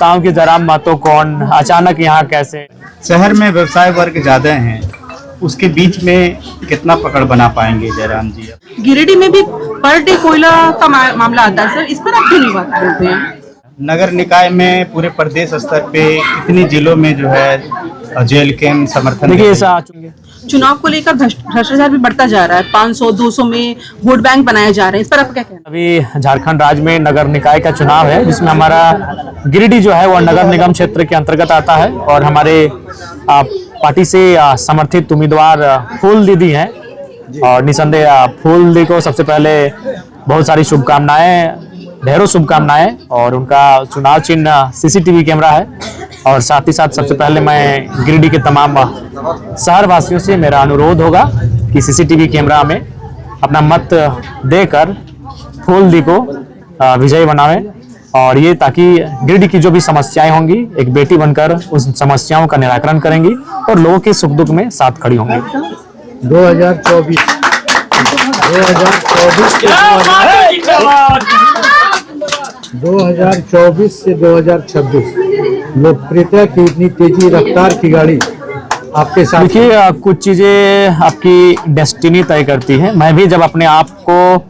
गाँव की जराम महतो कौन, अचानक यहाँ कैसे? शहर में व्यवसाय वर्ग ज्यादा हैं, उसके बीच में कितना पकड़ बना पाएंगे जयराम जी? गिरिडीह में भी पर डे कोयला का मामला आता है सर, इस पर आप क्यों नहीं बात करते हैं? नगर निकाय में पूरे प्रदेश स्तर पे कितनी जिलों में जो है जेल कैंप समर्थन? देखिए ऐसा चुनाव को लेकर भ्रष्टाचार भी बढ़ता जा रहा है, 500-200 में वोट बैंक बनाए जा रहे हैं, इस पर आप क्या कहना? अभी झारखंड राज्य में नगर निकाय का चुनाव है, जिसमें हमारा गिरिडीह जो है वो नगर निगम क्षेत्र के अंतर्गत आता है और हमारे पार्टी से समर्थित उम्मीदवार फूल दीदी हैं और निसंदेह फूल दी को सबसे पहले बहुत सारी शुभकामनाएं, ढेरों शुभकामनाएं। और उनका चुनाव चिन्ह सीसीटीवी कैमरा है और साथ ही साथ सबसे पहले मैं गिरिडीह के तमाम शहर वासियों से मेरा अनुरोध होगा कि सीसीटीवी कैमरा में अपना मत देकर फूल दी को विजयी बनावें और ये ताकि गिरिडीह की जो भी समस्याएं होंगी एक बेटी बनकर उस समस्याओं का निराकरण करेंगी और लोगों के सुख दुख में साथ खड़ी होंगी। 2024 से 2026 लोकप्रियता की इतनी तेजी रफ्तार की गाड़ी आपके साथ? देखिए कुछ चीजें आपकी डेस्टिनी तय करती है। मैं भी जब अपने आप को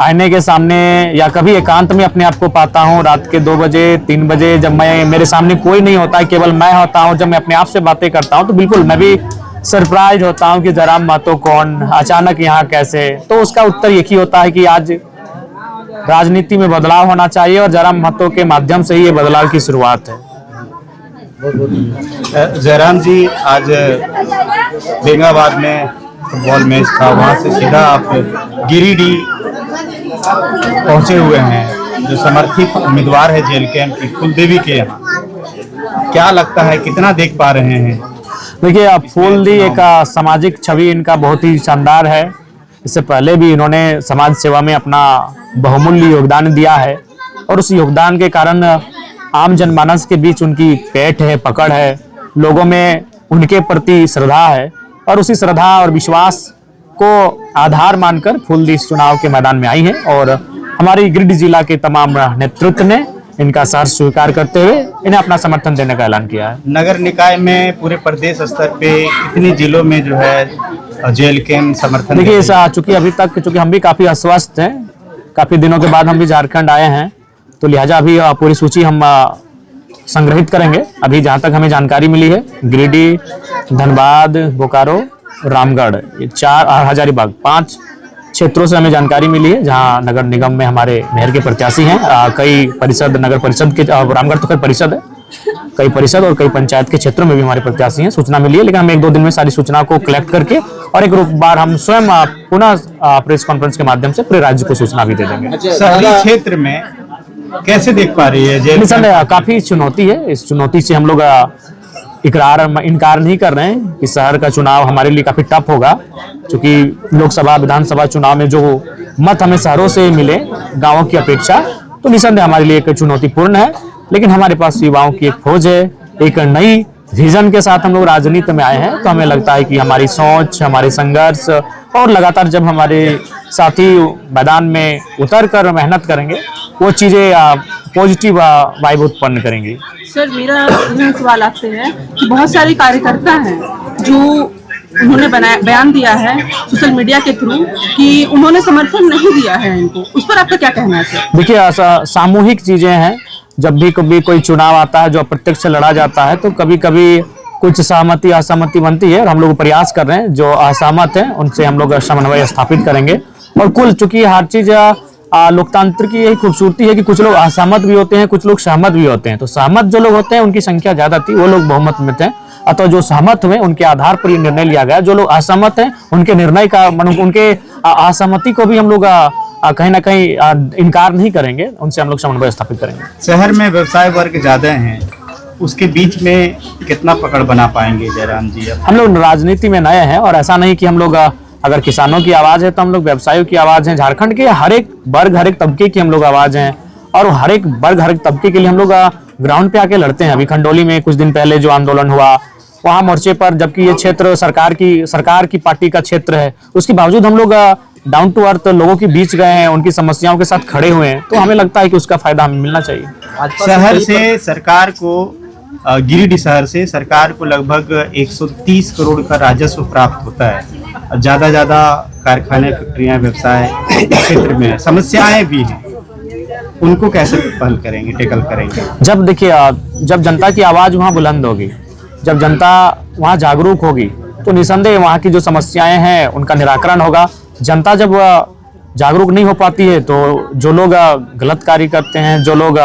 आईने के सामने या कभी एकांत में अपने आप को पाता हूँ रात के 2 बजे 3 बजे, जब मैं मेरे सामने कोई नहीं होता है, केवल मैं होता हूँ, जब मैं अपने आप से बातें करता हूँ तो बिल्कुल मैं भी सरप्राइज होता हूँ कि जराम महतो कौन, अचानक यहाँ कैसे। तो उसका उत्तर एक ही होता है कि आज राजनीति में बदलाव होना चाहिए और जराम महतो के माध्यम से ही ये बदलाव की शुरुआत है। जयराम जी, आज बेंगाबाद में फुटबॉल मैच था, वहां से सीधा आप गिरिडीह पहुंचे हुए हैं। जो समर्थित उम्मीदवार है जेल कैंप की फूल देवी के यहाँ, क्या लगता है कितना देख पा रहे हैं? देखिए अब फूल दी एक सामाजिक छवि इनका बहुत ही शानदार है। इससे पहले भी इन्होंने समाज सेवा में अपना बहुमूल्य योगदान दिया है और उस योगदान के कारण आम जनमानस के बीच उनकी पैठ है, पकड़ है, लोगों में उनके प्रति श्रद्धा है और उसी श्रद्धा और विश्वास को आधार मानकर फूल दी इस चुनाव के मैदान में आई है और हमारी गिरिडीह जिला के तमाम नेतृत्व ने इनका साथ स्वीकार करते हुए इन्हें अपना समर्थन देने का ऐलान किया है। नगर निकाय में पूरे प्रदेश स्तर पे कितनी जिलों में जो है जेल कैंप समर्थन? देखिए चूंकि अभी तक चूंकि हम भी काफी अस्वस्थ हैं, काफी दिनों के बाद हम भी झारखंड आए हैं, तो लिहाजा अभी पूरी सूची हम संग्रहित करेंगे। अभी जहां तक हमें जानकारी मिली है गिरिडीह, धनबाद, बोकारो, रामगढ़, ये 4 और हजारीबाग 5 क्षेत्रों से हमें जानकारी मिली है जहां नगर निगम में हमारे मेयर के प्रत्याशी हैं। कई परिषद, नगर परिषद के, रामगढ़ तो कई परिषद है, कई परिषद और कई पंचायत के क्षेत्रों में भी हमारे प्रत्याशी हैं। सूचना मिली है, लेकिन हम 1-2 दिन में सारी सूचना को कलेक्ट करके और एक बार हम स्वयं पुनः प्रेस कॉन्फ्रेंस के माध्यम से पूरे राज्य को सूचना भी दे देंगे। शहरी क्षेत्र में कैसे देख पा रही है जेल? काफी चुनौती है, इस चुनौती से हम लोग इनकार नहीं कर रहे हैं कि शहर का चुनाव हमारे लिए काफी टफ होगा, क्योंकि लोकसभा विधानसभा चुनाव में जो मत हमें शहरों से मिले गांवों की अपेक्षा, तो निसंदेह हमारे लिए एक चुनौतीपूर्ण है। लेकिन हमारे पास युवाओं की एक खोज है, एक नई विजन के साथ हम लोग राजनीति में आए हैं, तो हमें लगता है कि हमारी सोच, हमारे संघर्ष और लगातार जब हमारे साथी मैदान में उतर कर मेहनत करेंगे वो चीजें पॉजिटिव वाइब उत्पन्न करेंगी। सर मेरा यह सवाल आपसे है कि बहुत सारे कार्यकर्ता हैं जो उन्होंने बयान दिया है सोशल मीडिया के थ्रू कि उन्होंने समर्थन नहीं दिया है इनको, उस पर आपका क्या कहना है सर? देखिए सामूहिक चीजें हैं, जब भी कभी कोई चुनाव आता है जो अप्रत्यक्ष लड़ा जाता है तो कभी कभी कुछ सहमति असहमति बनती है और हम लोग प्रयास कर रहे हैं जो असहमत हैं उनसे हम लोग समन्वय स्थापित करेंगे। और कुल चूंकि हर चीज लोकतंत्र की यही खूबसूरती है कि कुछ लोग असहमत भी होते हैं, कुछ लोग सहमत भी होते हैं, तो सहमत जो लोग होते हैं उनकी संख्या ज्यादा थी, वो लोग बहुमत में थे, अतः जो सहमत हुए उनके आधार पर ये निर्णय लिया गया। जो लोग असहमत हैं उनके निर्णय का उनके असहमति को भी हम लोग कहीं ना कहीं इनकार नहीं करेंगे, उनसे हम लोग समन्वय स्थापित करेंगे। शहर में व्यवसाय वर्ग ज्यादा हैं, उसके बीच में कितना पकड़ बना पाएंगे जयराम जी? हम लोग राजनीति में नए हैं और ऐसा नहीं कि हम लोग अगर किसानों की आवाज है तो हम लोग व्यवसायियों की आवाज है, झारखंड के हर एक वर्ग, हर एक तबके की हम लोग आवाज हैं और हर एक वर्ग, हर एक तबके के लिए हम लोग ग्राउंड पे आके लड़ते हैं। अभी खंडोली में कुछ दिन पहले जो आंदोलन हुआ वहां मोर्चे पर, जबकि ये क्षेत्र सरकार की पार्टी का क्षेत्र है, उसके बावजूद हम लोग डाउन टू अर्थ लोगों के बीच गए हैं, उनकी समस्याओं के साथ खड़े हुए हैं, तो हमें लगता है कि उसका फायदा हमें मिलना चाहिए। शहर से सरकार को गिरिडीह शहर से सरकार को लगभग 130 करोड़ का राजस्व प्राप्त होता है। ज्यादा कारखाने, फैक्ट्रियां, व्यवसाय क्षेत्र में समस्याएं भी हैं, उनको कैसे पहल करेंगे, टैकल करेंगे? जब देखिए, जब जनता की आवाज वहाँ बुलंद होगी, जब जनता वहाँ जागरूक होगी, तो निसंदेह वहाँ की जो समस्याएं हैं उनका निराकरण होगा। जनता जब जागरूक नहीं हो पाती है तो जो लोग गलत कार्य करते हैं, जो लोग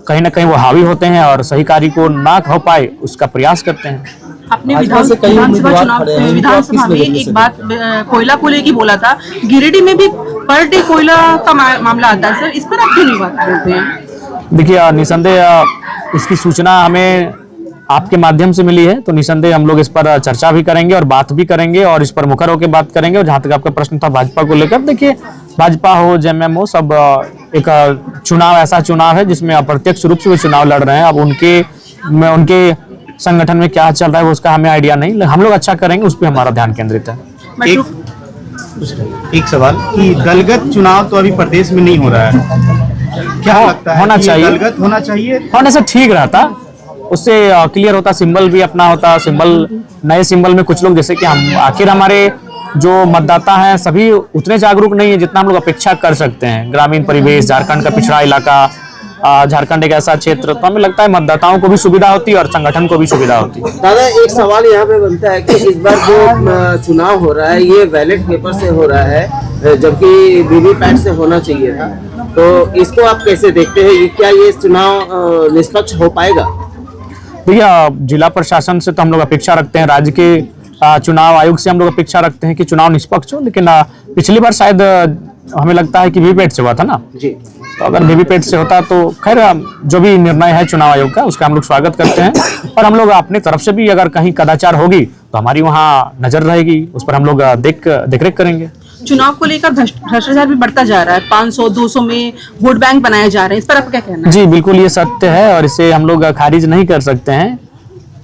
कहीं ना कहीं वो हावी होते हैं और सही कार्य को ना हो पाए उसका प्रयास करते हैं। अपने विधानसभा चुनाव विधानसभा में एक बात कोयला को लेके बोला था, गिरिडीह में भी पर डे कोयला का मामला आता है सर, इस पर आप क्यों नहीं बात करते हैं? देखिए, निसंदेह इसकी सूचना हमें आपके माध्यम से मिली है, तो निसंदेह हम लोग इस पर चर्चा भी करेंगे और बात भी करेंगे और इस पर मुखर होकर बात करेंगे। और जहां तक आपका प्रश्न था भाजपा को लेकर, देखिए भाजपा हो, जेएमएम हो, सब एक चुनाव ऐसा चुनाव है जिसमें अप्रत्यक्ष रूप से वो चुनाव लड़ रहे हैं। अब उनके संगठन में क्या चल रहा है वो उसका हमें आइडिया नहीं, हम लोग अच्छा करेंगे, उस पर हमारा ध्यान केंद्रित है। एक सवाल कि दलगत चुनाव तो अभी प्रदेश में नहीं हो रहा है, क्या लगता है? होना चाहिए, दलगत होना चाहिए, होने से ठीक रहता, उससे क्लियर होता, सिंबल भी अपना होता, सिंबल नए सिंबल में कुछ लोग जैसे कि हम, आखिर हमारे जो मतदाता हैं सभी उतने जागरूक नहीं है जितना हम लोग अपेक्षा कर सकते हैं। ग्रामीण परिवेश, झारखंड का पिछड़ा इलाका, झारखंड एक ऐसा क्षेत्र, तो हमें लगता है मतदाताओं को भी सुविधा होती है और संगठन को भी सुविधा होती है। दादा, एक सवाल यहाँ पे बनता है कि इस बार जो चुनाव हो रहा है ये बैलेट पेपर से हो रहा है, जबकि वीवीपैट से होना चाहिए था, तो इसको आप कैसे देखते हैं? क्या ये चुनाव निष्पक्ष हो पाएगा? देखिए, जिला प्रशासन से तो हम लोग अपेक्षा रखते हैं, राज्य के चुनाव आयोग से हम लोग अपेक्षा रखते हैं कि चुनाव निष्पक्ष हो, लेकिन पिछली बार शायद हमें लगता है कि वीवीपैट से हुआ था ना जी, तो अगर वीवीपैट से होता तो खैर जो भी निर्णय है चुनाव आयोग का उसका हम लोग स्वागत करते हैं। और हम लोग अपनी तरफ से भी अगर कहीं कदाचार होगी तो हमारी वहाँ नजर रहेगी, उस पर हम लोग देख रेख करेंगे। चुनाव को लेकर भ्रष्टाचार भी बढ़ता जा रहा है, 500-200 में वोट बैंक बनाए जा रहे हैं, इस पर आप क्या कहना है? जी बिल्कुल, ये सत्य है और इसे हम लोग खारिज नहीं कर सकते हैं।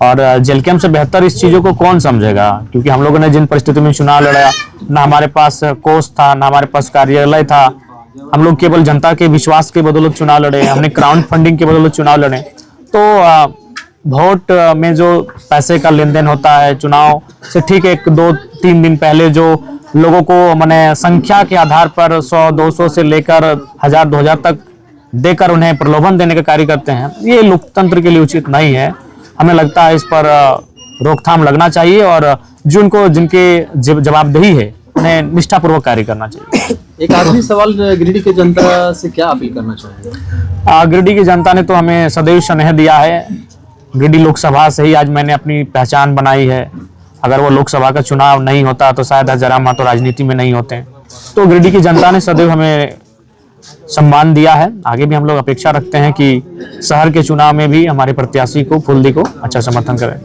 और जेल कैंप से बेहतर इस चीजों को कौन समझेगा, क्योंकि हम लोगों ने जिन परिस्थितियों में चुनाव लड़ा, ना हमारे पास कोष था, ना हमारे पास कार्यालय था, हम लोग केवल जनता के विश्वास के बदौलत चुनाव लड़े, हमने क्राउड फंडिंग के बदौलत चुनाव लड़े। तो वोट में जो पैसे का लेन देन होता है, चुनाव से ठीक 1-2-3 दिन पहले जो लोगों को माने संख्या के आधार पर 100-200 से लेकर 1000-2000 तक देकर उन्हें प्रलोभन देने का कार्य करते हैं, ये लोकतंत्र के लिए उचित नहीं है। हमें लगता है इस पर रोकथाम लगना चाहिए और जिनके जवाबदेही है उन्हें निष्ठापूर्वक कार्य करना चाहिए। एक आखिरी सवाल, गिरिडीह की जनता से क्या अपील करना चाहिए? गिरिडीह की जनता ने तो हमें सदैव स्नेह दिया है। गिरिडीह लोकसभा से ही आज मैंने अपनी पहचान बनाई है। अगर वो लोकसभा का चुनाव नहीं होता तो शायद हजाराम महतो राजनीति में नहीं होते। तो गिरिडीह की जनता ने सदैव हमें सम्मान दिया है। आगे भी हम लोग अपेक्षा रखते हैं कि शहर के चुनाव में भी हमारे प्रत्याशी को, फुल्दी को अच्छा समर्थन करें।